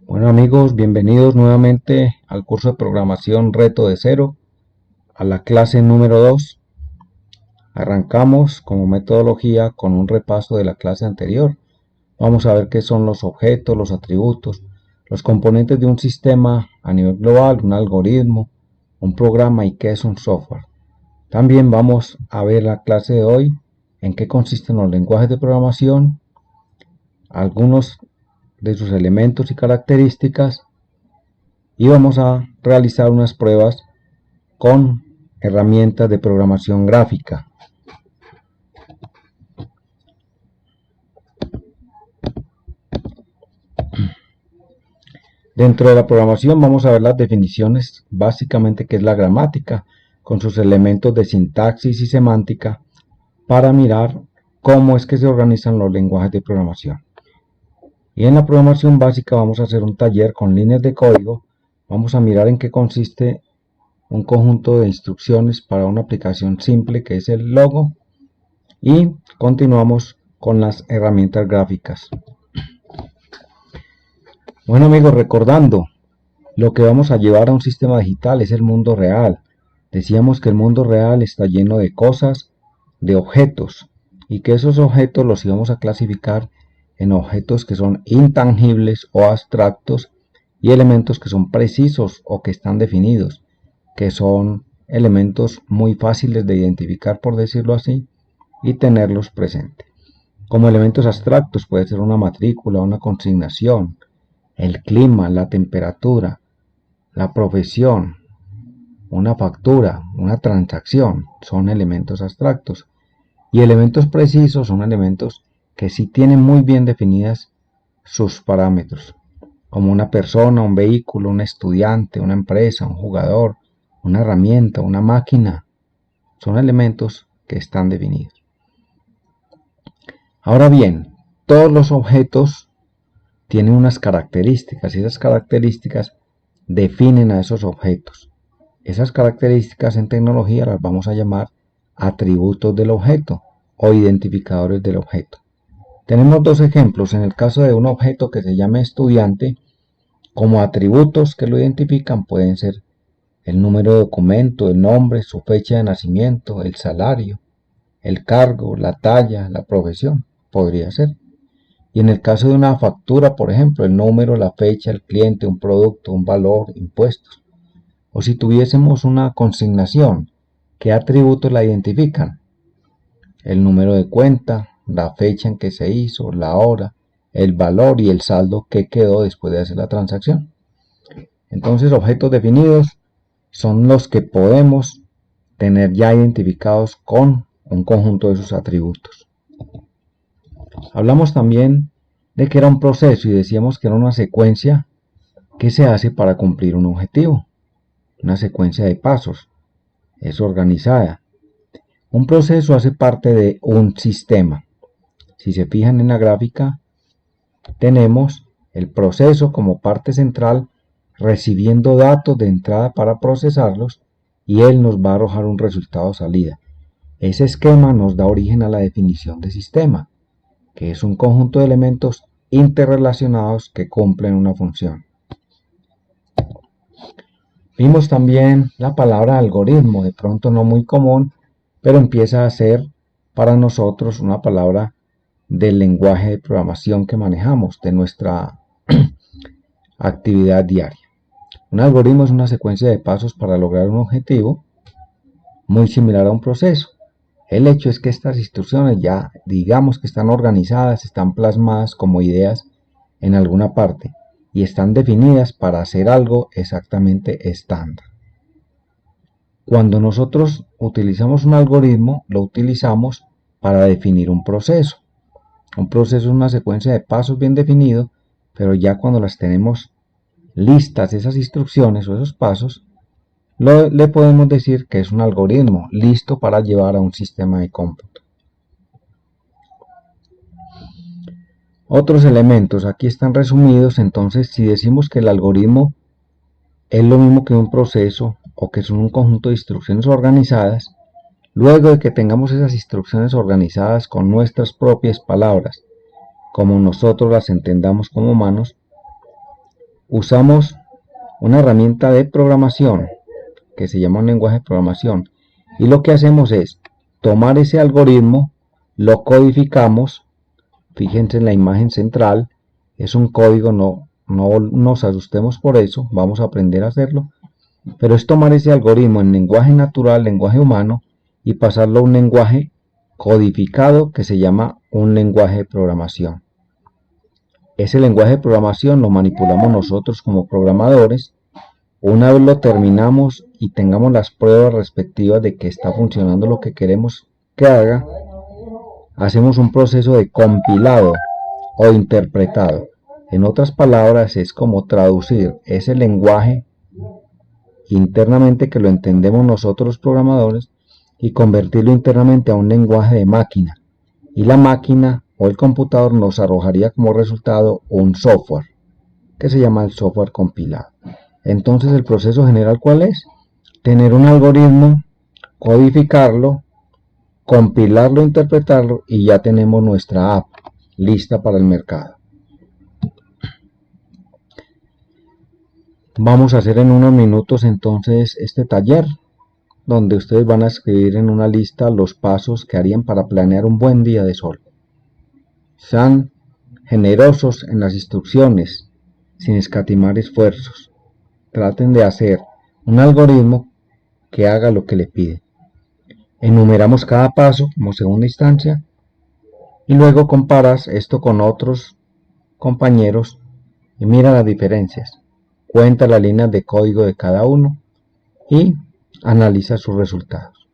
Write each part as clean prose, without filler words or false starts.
Bueno amigos, bienvenidos nuevamente al curso de programación Reto de Cero, a la clase número 2. Arrancamos como metodología con un repaso de la clase anterior. Vamos a ver qué son los objetos, los atributos, los componentes de un sistema a nivel global, un algoritmo, un programa y qué es un software. También vamos a ver la clase de hoy en qué consisten los lenguajes de programación, algunos de sus elementos y características, y vamos a realizar unas pruebas con herramientas de programación gráfica. Dentro de la programación vamos a ver las definiciones, básicamente qué es la gramática, con sus elementos de sintaxis y semántica, para mirar cómo es que se organizan los lenguajes de programación. Y en la programación básica vamos a hacer un taller con líneas de código. Vamos a mirar en qué consiste un conjunto de instrucciones para una aplicación simple que es el logo, y continuamos con las herramientas gráficas. Bueno amigos, recordando, lo que vamos a llevar a un sistema digital es el mundo real. Decíamos que el mundo real está lleno de cosas, de objetos, y que esos objetos los íbamos a clasificar en objetos que son intangibles o abstractos, y elementos que son precisos o que están definidos, que son elementos muy fáciles de identificar, por decirlo así, y tenerlos presente. Como elementos abstractos puede ser una matrícula, una consignación, el clima, la temperatura, la profesión, una factura, una transacción, son elementos abstractos. Y elementos precisos son elementos que sí tienen muy bien definidas sus parámetros, como una persona, un vehículo, un estudiante, una empresa, un jugador, una herramienta, una máquina. Son elementos que están definidos. Ahora bien, todos los objetos tienen unas características, y esas características definen a esos objetos. Esas características en tecnología las vamos a llamar atributos del objeto o identificadores del objeto. Tenemos dos ejemplos. En el caso de un objeto que se llame estudiante, como atributos que lo identifican pueden ser el número de documento, el nombre, su fecha de nacimiento, el salario, el cargo, la talla, la profesión, podría ser. Y en el caso de una factura, por ejemplo, el número, la fecha, el cliente, un producto, un valor, impuestos. O si tuviésemos una consignación, ¿qué atributos la identifican? El número de cuenta, la fecha en que se hizo, la hora, el valor y el saldo que quedó después de hacer la transacción. Entonces, objetos definidos son los que podemos tener ya identificados con un conjunto de sus atributos. Hablamos también de que era un proceso y decíamos que era una secuencia que se hace para cumplir un objetivo. Una secuencia de pasos. Es organizada. Un proceso hace parte de un sistema. Si se fijan en la gráfica, tenemos el proceso como parte central recibiendo datos de entrada para procesarlos, y él nos va a arrojar un resultado de salida. Ese esquema nos da origen a la definición de sistema, que es un conjunto de elementos interrelacionados que cumplen una función. Vimos también la palabra algoritmo, de pronto no muy común, pero empieza a ser para nosotros una palabra del lenguaje de programación que manejamos, de nuestra actividad diaria. Un algoritmo es una secuencia de pasos para lograr un objetivo, muy similar a un proceso. El hecho es que estas instrucciones ya digamos que están organizadas, están plasmadas como ideas en alguna parte y están definidas para hacer algo exactamente estándar. Cuando nosotros utilizamos un algoritmo, lo utilizamos para definir un proceso. Un proceso es una secuencia de pasos bien definido, pero ya cuando las tenemos listas, esas instrucciones o esos pasos, le podemos decir que es un algoritmo listo para llevar a un sistema de cómputo. Otros elementos aquí están resumidos. Entonces, si decimos que el algoritmo es lo mismo que un proceso o que son un conjunto de instrucciones organizadas, luego de que tengamos esas instrucciones organizadas con nuestras propias palabras, como nosotros las entendamos como humanos, usamos una herramienta de programación que se llama un lenguaje de programación, y lo que hacemos es tomar ese algoritmo, lo codificamos. Fíjense en la imagen central, es un código, no nos asustemos por eso, vamos a aprender a hacerlo, pero es tomar ese algoritmo en lenguaje natural, lenguaje humano, y pasarlo a un lenguaje codificado que se llama un lenguaje de programación. Ese lenguaje de programación lo manipulamos nosotros como programadores. Una vez lo terminamos y tengamos las pruebas respectivas de que está funcionando lo que queremos que haga, hacemos un proceso de compilado o interpretado. En otras palabras, es como traducir ese lenguaje internamente, que lo entendemos nosotros los programadores, y convertirlo internamente a un lenguaje de máquina. Y la máquina o el computador nos arrojaría como resultado un software, que se llama el software compilado. Entonces, el proceso general, ¿cuál es? Tener un algoritmo, codificarlo, compilarlo, interpretarlo, y ya tenemos nuestra app lista para el mercado. Vamos a hacer en unos minutos entonces este taller, donde ustedes van a escribir en una lista los pasos que harían para planear un buen día de sol. Sean generosos en las instrucciones, sin escatimar esfuerzos. Traten de hacer un algoritmo que haga lo que le pide. Enumeramos cada paso como segunda instancia y luego comparas esto con otros compañeros y mira las diferencias. Cuenta las líneas de código de cada uno y analiza sus resultados.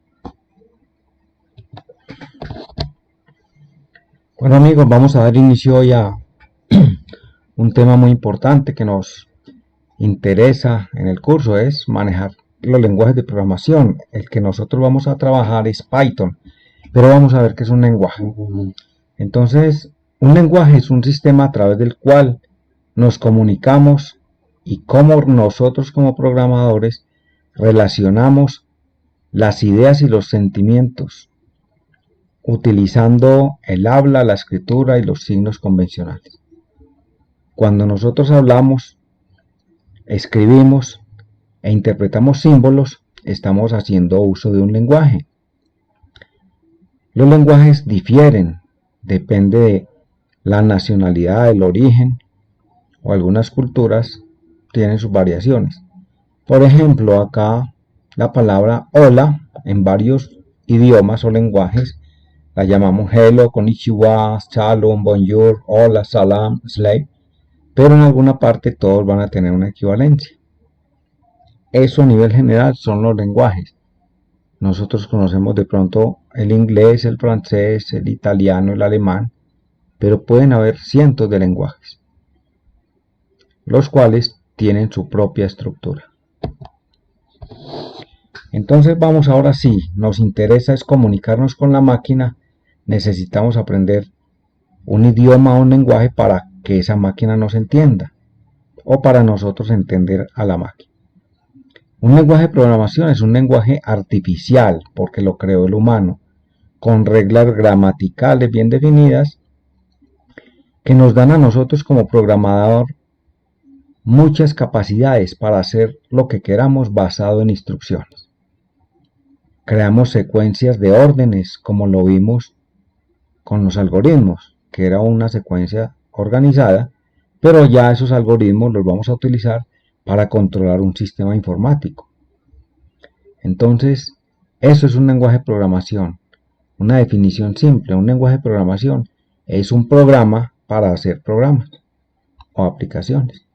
Bueno, amigos, vamos a dar inicio hoy a un tema muy importante que nos interesa en el curso, es manejar los lenguajes de programación. El que nosotros vamos a trabajar es Python, pero vamos a ver qué es un lenguaje. Entonces, un lenguaje es un sistema a través del cual nos comunicamos y cómo nosotros como programadores relacionamos las ideas y los sentimientos utilizando el habla, la escritura y los signos convencionales. Cuando nosotros hablamos, escribimos e interpretamos símbolos, estamos haciendo uso de un lenguaje. Los lenguajes difieren, depende de la nacionalidad, el origen, o algunas culturas tienen sus variaciones. Por ejemplo, acá la palabra hola en varios idiomas o lenguajes la llamamos hello, konnichiwa, shalom, bonjour, hola, salam, slave, pero en alguna parte todos van a tener una equivalencia. Eso a nivel general son los lenguajes. Nosotros conocemos de pronto el inglés, el francés, el italiano, el alemán, pero pueden haber cientos de lenguajes, los cuales tienen su propia estructura. Entonces vamos ahora sí, nos interesa es comunicarnos con la máquina, necesitamos aprender un idioma o un lenguaje para que esa máquina nos entienda, o para nosotros entender a la máquina. Un lenguaje de programación es un lenguaje artificial, porque lo creó el humano, con reglas gramaticales bien definidas, que nos dan a nosotros como programador muchas capacidades para hacer lo que queramos basado en instrucciones. Creamos secuencias de órdenes, como lo vimos con los algoritmos, que era una secuencia organizada, pero ya esos algoritmos los vamos a utilizar para controlar un sistema informático. Entonces, eso es un lenguaje de programación. Una definición simple, un lenguaje de programación es un programa para hacer programas o aplicaciones.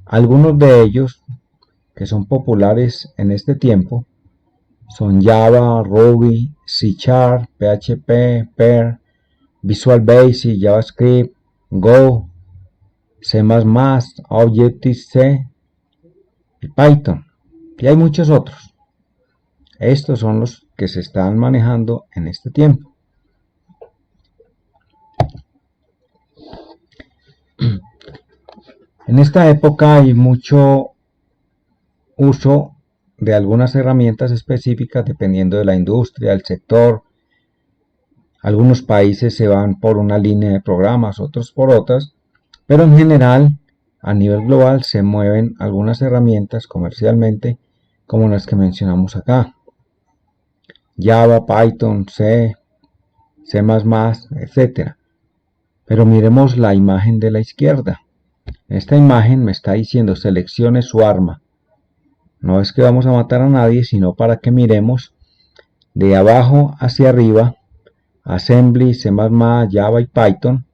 Algunos de ellos que son populares en este tiempo son Java, Ruby, C#, PHP, Perl, Visual Basic, JavaScript, Go, C++, Objective-C y Python. Y hay muchos otros. Estos son los que se están manejando en este tiempo. En esta época hay mucho uso de algunas herramientas específicas dependiendo de la industria, del sector. Algunos países se van por una línea de programas, otros por otras, pero en general a nivel global se mueven algunas herramientas comercialmente como las que mencionamos acá: Java, Python, C, C++, etc. Pero miremos la imagen de la izquierda. Esta imagen me está diciendo seleccione su arma. No es que vamos a matar a nadie, sino para que miremos de abajo hacia arriba. Assembly, C++, Java y Python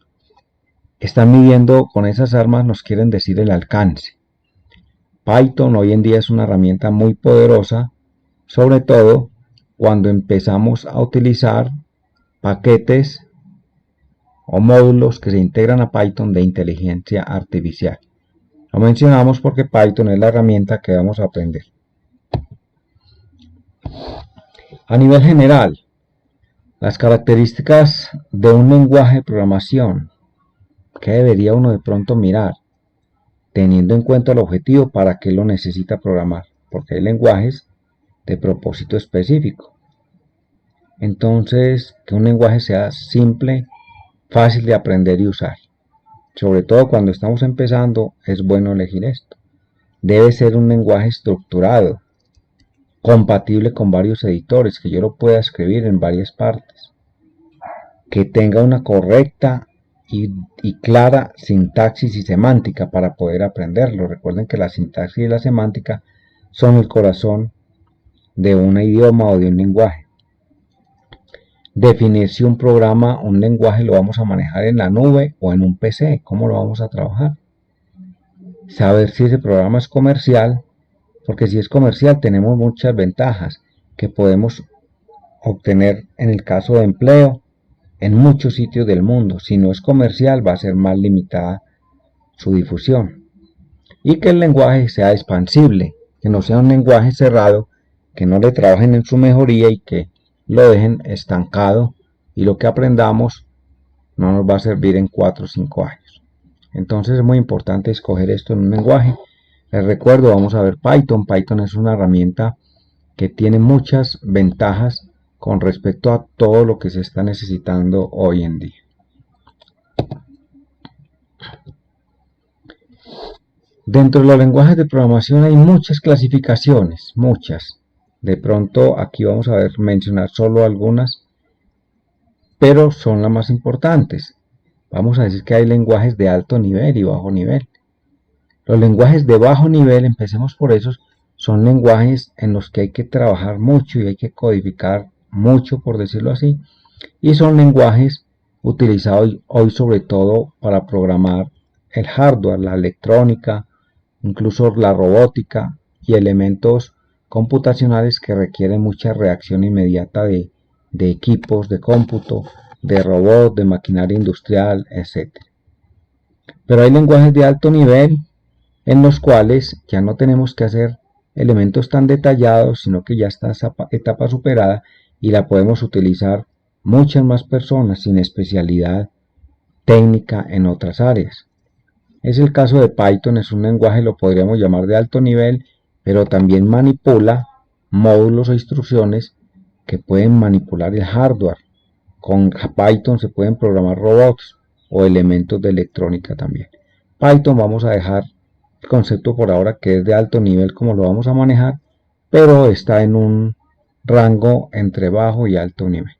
están midiendo con esas armas, nos quieren decir el alcance. Python hoy en día es una herramienta muy poderosa, sobre todo cuando empezamos a utilizar paquetes o módulos que se integran a Python de inteligencia artificial. Lo mencionamos porque Python es la herramienta que vamos a aprender. A nivel general, las características de un lenguaje de programación. ¿Qué debería uno de pronto mirar? Teniendo en cuenta el objetivo para qué lo necesita programar, porque hay lenguajes de propósito específico. Entonces, que un lenguaje sea simple, fácil de aprender y usar. Sobre todo cuando estamos empezando, es bueno elegir esto. Debe ser un lenguaje estructurado, compatible con varios editores, que yo lo pueda escribir en varias partes, que tenga una correcta y clara sintaxis y semántica para poder aprenderlo. Recuerden que la sintaxis y la semántica son el corazón de un idioma o de un lenguaje. Definir si un programa, un lenguaje lo vamos a manejar en la nube o en un PC, cómo lo vamos a trabajar. Saber si ese programa es comercial, porque si es comercial tenemos muchas ventajas que podemos obtener en el caso de empleo en muchos sitios del mundo. Si no es comercial, va a ser más limitada su difusión. Y que el lenguaje sea expansible, que no sea un lenguaje cerrado, que no le trabajen en su mejoría y que lo dejen estancado y lo que aprendamos no nos va a servir en 4 o 5 años. Entonces es muy importante escoger esto en un lenguaje. Les recuerdo, vamos a ver Python. Python es una herramienta que tiene muchas ventajas con respecto a todo lo que se está necesitando hoy en día. Dentro de los lenguajes de programación hay muchas clasificaciones, muchas. De pronto aquí vamos a mencionar solo algunas, pero son las más importantes. Vamos a decir que hay lenguajes de alto nivel y bajo nivel. Los lenguajes de bajo nivel, empecemos por esos, son lenguajes en los que hay que trabajar mucho y hay que codificar mucho, por decirlo así, y son lenguajes utilizados hoy sobre todo para programar el hardware, la electrónica, incluso la robótica y elementos computacionales que requieren mucha reacción inmediata de equipos de cómputo, de robots, de maquinaria industrial, etc. Pero hay lenguajes de alto nivel en los cuales ya no tenemos que hacer elementos tan detallados, sino que ya está esa etapa superada y la podemos utilizar muchas más personas sin especialidad técnica en otras áreas. Es el caso de Python. Es un lenguaje, lo podríamos llamar de alto nivel, pero también manipula módulos o instrucciones que pueden manipular el hardware. Con Python se pueden programar robots o elementos de electrónica también. Python vamos a dejar el concepto por ahora que es de alto nivel, como lo vamos a manejar, pero está en un rango entre bajo y alto nivel.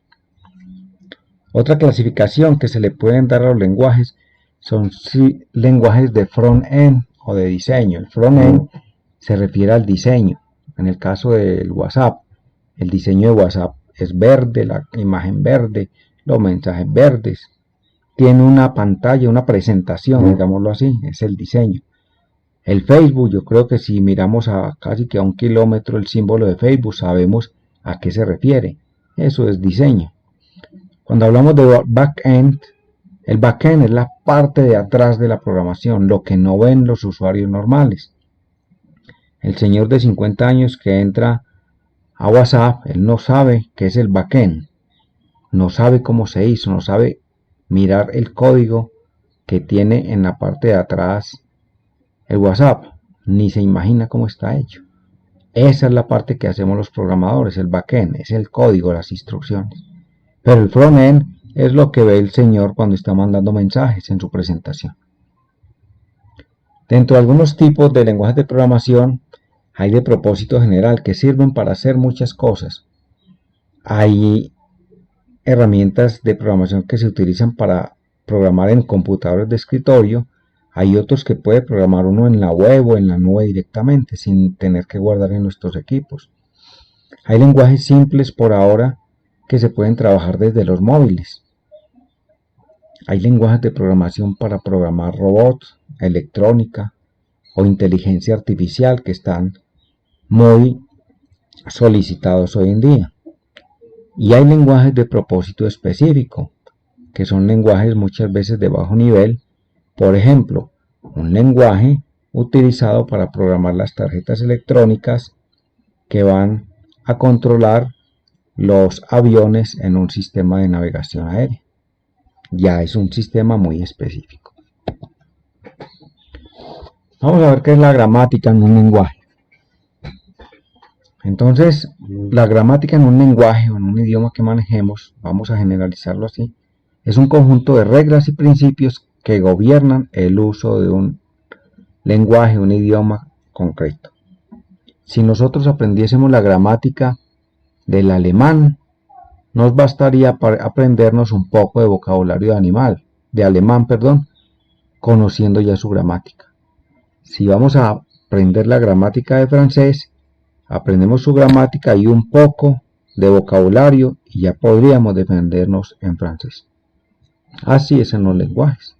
Otra clasificación que se le pueden dar a los lenguajes son lenguajes de front-end o de diseño. El front-end se refiere al diseño. En el caso del WhatsApp, el diseño de WhatsApp es verde, la imagen verde, los mensajes verdes. Tiene una pantalla, una presentación, digámoslo así, es el diseño. El Facebook, yo creo que si miramos a casi que a 1 kilómetro el símbolo de Facebook, sabemos a qué se refiere. Eso es diseño. Cuando hablamos de backend, el backend es la parte de atrás de la programación, lo que no ven los usuarios normales. El señor de 50 años que entra a WhatsApp, él no sabe qué es el backend, no sabe cómo se hizo, no sabe mirar el código que tiene en la parte de atrás el WhatsApp, ni se imagina cómo está hecho. Esa es la parte que hacemos los programadores, el backend, es el código, las instrucciones. Pero el frontend es lo que ve el señor cuando está mandando mensajes en su presentación. Dentro de algunos tipos de lenguajes de programación hay de propósito general que sirven para hacer muchas cosas. Hay herramientas de programación que se utilizan para programar en computadores de escritorio. Hay otros que puede programar uno en la web o en la nube directamente sin tener que guardar en nuestros equipos. Hay lenguajes simples por ahora que se pueden trabajar desde los móviles. Hay lenguajes de programación para programar robots, electrónica o inteligencia artificial que están muy solicitados hoy en día. Y hay lenguajes de propósito específico, que son lenguajes muchas veces de bajo nivel. Por ejemplo, un lenguaje utilizado para programar las tarjetas electrónicas que van a controlar los aviones en un sistema de navegación aérea. Ya es un sistema muy específico. Vamos a ver qué es la gramática en un lenguaje. Entonces, la gramática en un lenguaje o en un idioma que manejemos, vamos a generalizarlo así, es un conjunto de reglas y principios que gobiernan el uso de un lenguaje, un idioma concreto. Si nosotros aprendiésemos la gramática del alemán, nos bastaría para aprendernos un poco de vocabulario de alemán, conociendo ya su gramática. Si vamos a aprender la gramática de francés, aprendemos su gramática y un poco de vocabulario y ya podríamos defendernos en francés. Así es en los lenguajes.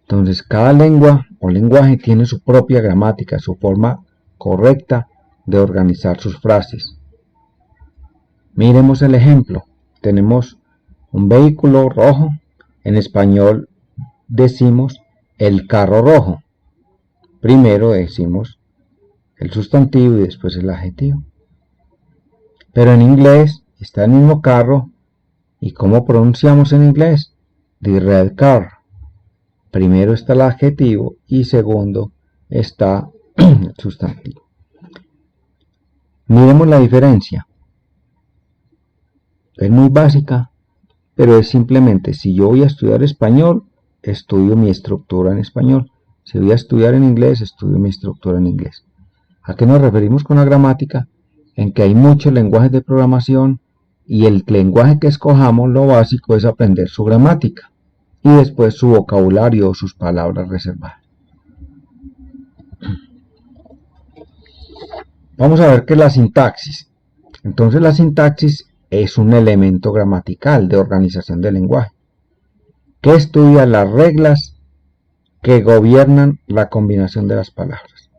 Entonces, cada lengua o lenguaje tiene su propia gramática, su forma correcta de organizar sus frases. Miremos el ejemplo. Tenemos un vehículo rojo. En español decimos el carro rojo. Primero decimos el sustantivo y después el adjetivo. Pero en inglés está el mismo carro. ¿Y cómo pronunciamos en inglés? The red car. Primero está el adjetivo y segundo está el sustantivo. Miremos la diferencia. Es muy básica, pero es simplemente, si yo voy a estudiar español, estudio mi estructura en español. Si voy a estudiar en inglés, estudio mi estructura en inglés. ¿A qué nos referimos con la gramática? En que hay muchos lenguajes de programación y el lenguaje que escojamos, lo básico es aprender su gramática y después su vocabulario o sus palabras reservadas. Vamos a ver qué es la sintaxis. Entonces la sintaxis es un elemento gramatical de organización del lenguaje que estudia las reglas que gobiernan la combinación de las palabras.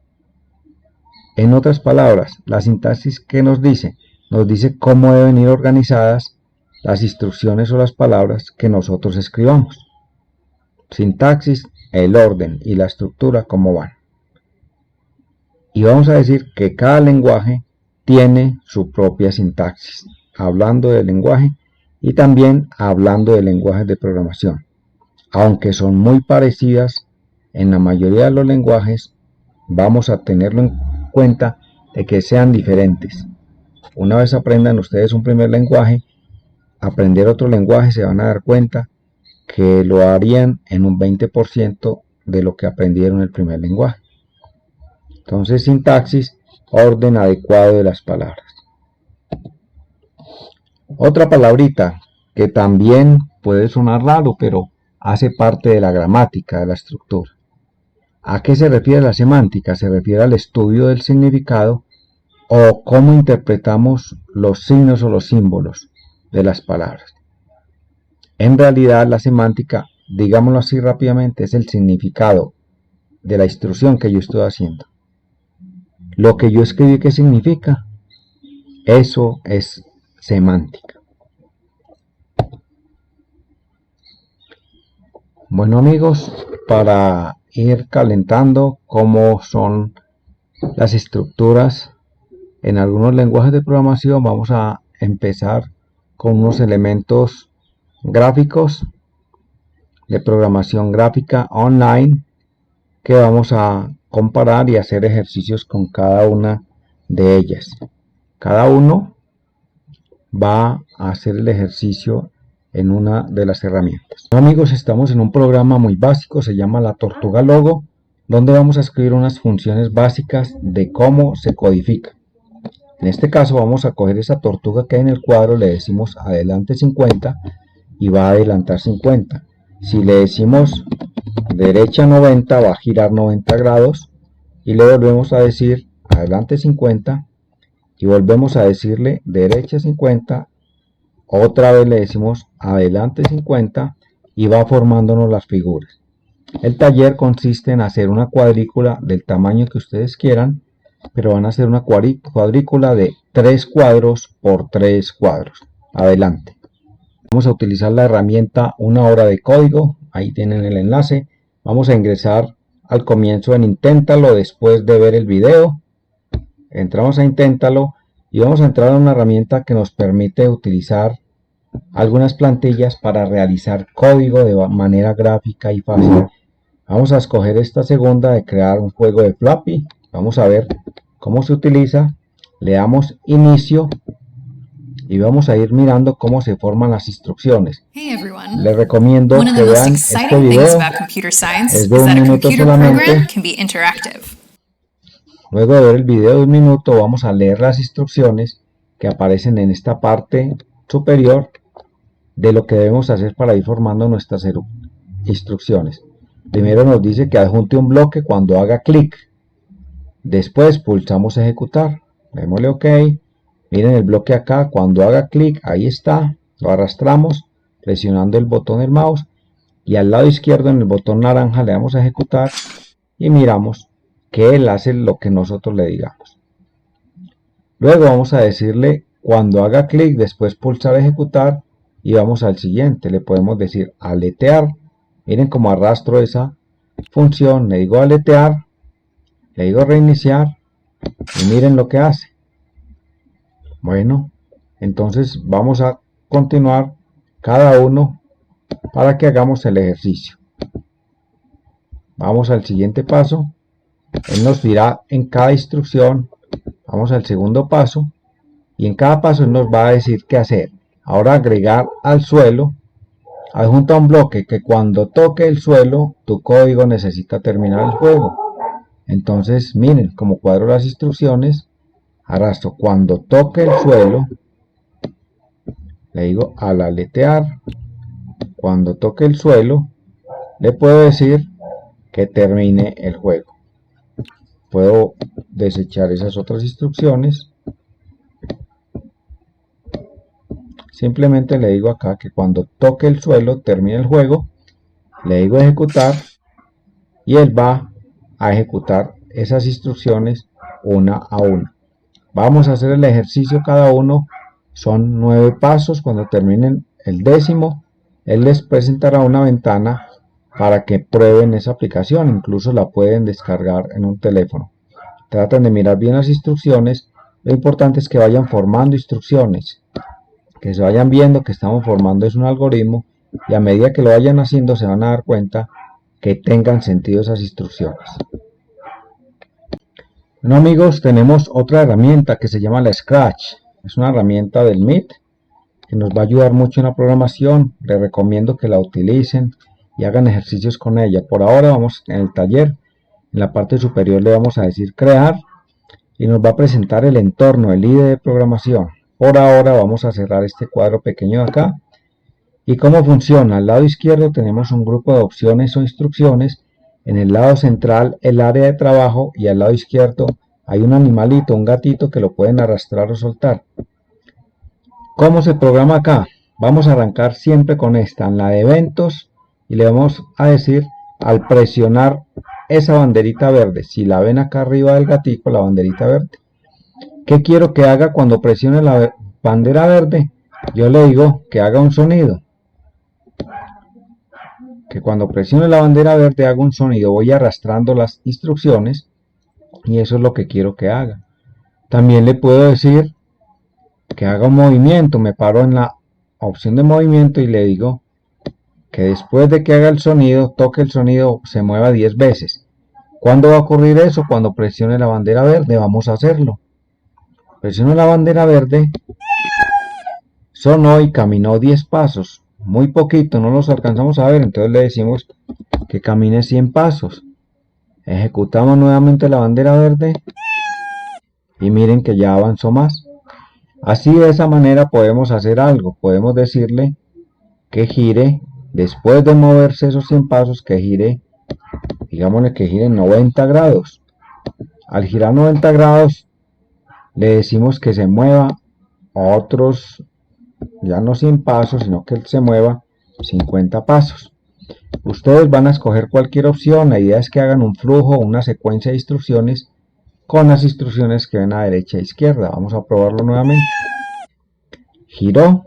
En otras palabras, la sintaxis, ¿qué nos dice? Nos dice cómo deben ir organizadas las instrucciones o las palabras que nosotros escribamos. Sintaxis, el orden y la estructura, cómo van. Y vamos a decir que cada lenguaje tiene su propia sintaxis, hablando del lenguaje y también hablando de lenguajes de programación. Aunque son muy parecidas, en la mayoría de los lenguajes vamos a tenerlo en cuenta de que sean diferentes. Una vez aprendan ustedes un primer lenguaje, aprender otro lenguaje, se van a dar cuenta que lo harían en un 20% de lo que aprendieron el primer lenguaje. Entonces, sintaxis, orden adecuado de las palabras. Otra palabrita que también puede sonar raro, pero hace parte de la gramática, de la estructura. ¿A qué se refiere la semántica? Se refiere al estudio del significado o cómo interpretamos los signos o los símbolos de las palabras. En realidad, la semántica, digámoslo así rápidamente, es el significado de la instrucción que yo estoy haciendo. Lo que yo escribí, ¿qué significa? Eso es semántica. Bueno, amigos, para ir calentando cómo son las estructuras en algunos lenguajes de programación, vamos a empezar con unos elementos gráficos de programación gráfica online que vamos a comparar y hacer ejercicios con cada una de ellas. Cada uno va a hacer el ejercicio en una de las herramientas. Amigos, estamos en un programa muy básico, se llama la Tortuga Logo, donde vamos a escribir unas funciones básicas de cómo se codifica. En este caso vamos a coger esa tortuga que hay en el cuadro, le decimos adelante 50 y va a adelantar 50. Si le decimos derecha 90, va a girar 90 grados y le volvemos a decir adelante 50 y volvemos a decirle derecha 50, otra vez le decimos adelante 50 y va formándonos las figuras. El taller consiste en hacer una cuadrícula del tamaño que ustedes quieran, pero van a hacer una cuadrícula de 3 cuadros por 3 cuadros. Adelante. Vamos a utilizar la herramienta Una hora de código, ahí tienen el enlace. Vamos a ingresar al comienzo en Inténtalo después de ver el video. Entramos a Inténtalo y vamos a entrar a una herramienta que nos permite utilizar algunas plantillas para realizar código de manera gráfica y fácil. Vamos a escoger esta segunda de crear un juego de Flappy. Vamos a ver cómo se utiliza. Le damos inicio y vamos a ir mirando cómo se forman las instrucciones. Les recomiendo que vean este video, es de 1 minuto solamente. Luego de ver el video de 1 minuto vamos a leer las instrucciones que aparecen en esta parte superior de lo que debemos hacer para ir formando nuestras instrucciones. Primero nos dice que adjunte un bloque cuando haga clic. Después pulsamos ejecutar, démosle OK. Miren el bloque acá, cuando haga clic, ahí está, lo arrastramos presionando el botón del mouse y al lado izquierdo en el botón naranja le damos a ejecutar y miramos que él hace lo que nosotros le digamos. Luego vamos a decirle cuando haga clic, después pulsar ejecutar y vamos al siguiente, le podemos decir aletear. Miren cómo arrastro esa función, le digo aletear, le digo reiniciar y miren lo que hace. Bueno, entonces vamos a continuar cada uno para que hagamos el ejercicio. Vamos al siguiente paso. Él nos dirá en cada instrucción, vamos al segundo paso y en cada paso él nos va a decir qué hacer. Ahora agregar al suelo, adjunta un bloque que cuando toque el suelo tu código necesita terminar el juego. Entonces miren como cuadro las instrucciones. Arrastro cuando toque el suelo, le digo al aletear, cuando toque el suelo, le puedo decir que termine el juego. Puedo desechar esas otras instrucciones. Simplemente le digo acá que cuando toque el suelo termine el juego, le digo ejecutar y él va a ejecutar esas instrucciones una a una. Vamos a hacer el ejercicio cada uno, son 9 pasos. Cuando terminen el 10º, él les presentará una ventana para que prueben esa aplicación, incluso la pueden descargar en un teléfono. Traten de mirar bien las instrucciones, lo importante es que vayan formando instrucciones, que se vayan viendo que estamos formando es un algoritmo y a medida que lo vayan haciendo se van a dar cuenta que tengan sentido esas instrucciones. Bueno amigos, tenemos otra herramienta que se llama la Scratch. Es una herramienta del MIT que nos va a ayudar mucho en la programación. Les recomiendo que la utilicen y hagan ejercicios con ella. Por ahora vamos en el taller, en la parte superior le vamos a decir crear y nos va a presentar el entorno, el IDE de programación. Por ahora vamos a cerrar este cuadro pequeño de acá. ¿Y cómo funciona? Al lado izquierdo tenemos un grupo de opciones o instrucciones. En el lado central el área de trabajo y al lado izquierdo hay un animalito, un gatito que lo pueden arrastrar o soltar. ¿Cómo se programa acá? Vamos a arrancar siempre con esta, en la de eventos, y le vamos a decir al presionar esa banderita verde, si la ven acá arriba del gatito, la banderita verde, ¿qué quiero que haga cuando presione la bandera verde? Yo le digo que haga un sonido. Que cuando presione la bandera verde haga un sonido. Voy arrastrando las instrucciones y eso es lo que quiero que haga. También le puedo decir que haga un movimiento. Me paro en la opción de movimiento y le digo que después de que haga el sonido, toque el sonido, se mueva 10 veces. ¿Cuándo va a ocurrir eso? Cuando presione la bandera verde. Vamos a hacerlo. Presiono la bandera verde, sonó y caminó 10 pasos. Muy poquito, no los alcanzamos a ver, entonces le decimos que camine 100 pasos. Ejecutamos nuevamente la bandera verde y miren que ya avanzó más. Así de esa manera podemos hacer algo. Podemos decirle que gire, después de moverse esos 100 pasos, que gire, digámosle que gire 90 grados. Al girar 90 grados, le decimos que se mueva otros, ya no 100 pasos, sino que se mueva 50 pasos. Ustedes van a escoger cualquier opción. La idea es que hagan un flujo, una secuencia de instrucciones con las instrucciones que ven a derecha e izquierda. Vamos a probarlo nuevamente. Giró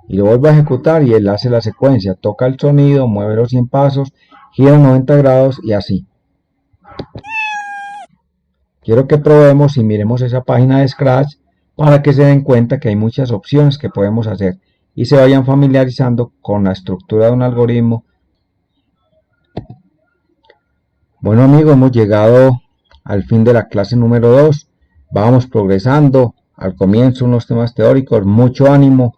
y lo vuelve a ejecutar y él hace la secuencia. Toca el sonido, mueve los 100 pasos, gira 90 grados y así. Quiero que probemos y miremos esa página de Scratch para que se den cuenta que hay muchas opciones que podemos hacer y se vayan familiarizando con la estructura de un algoritmo. Bueno amigos, hemos llegado al fin de la clase número 2. Vamos progresando. Al comienzo unos temas teóricos, mucho ánimo.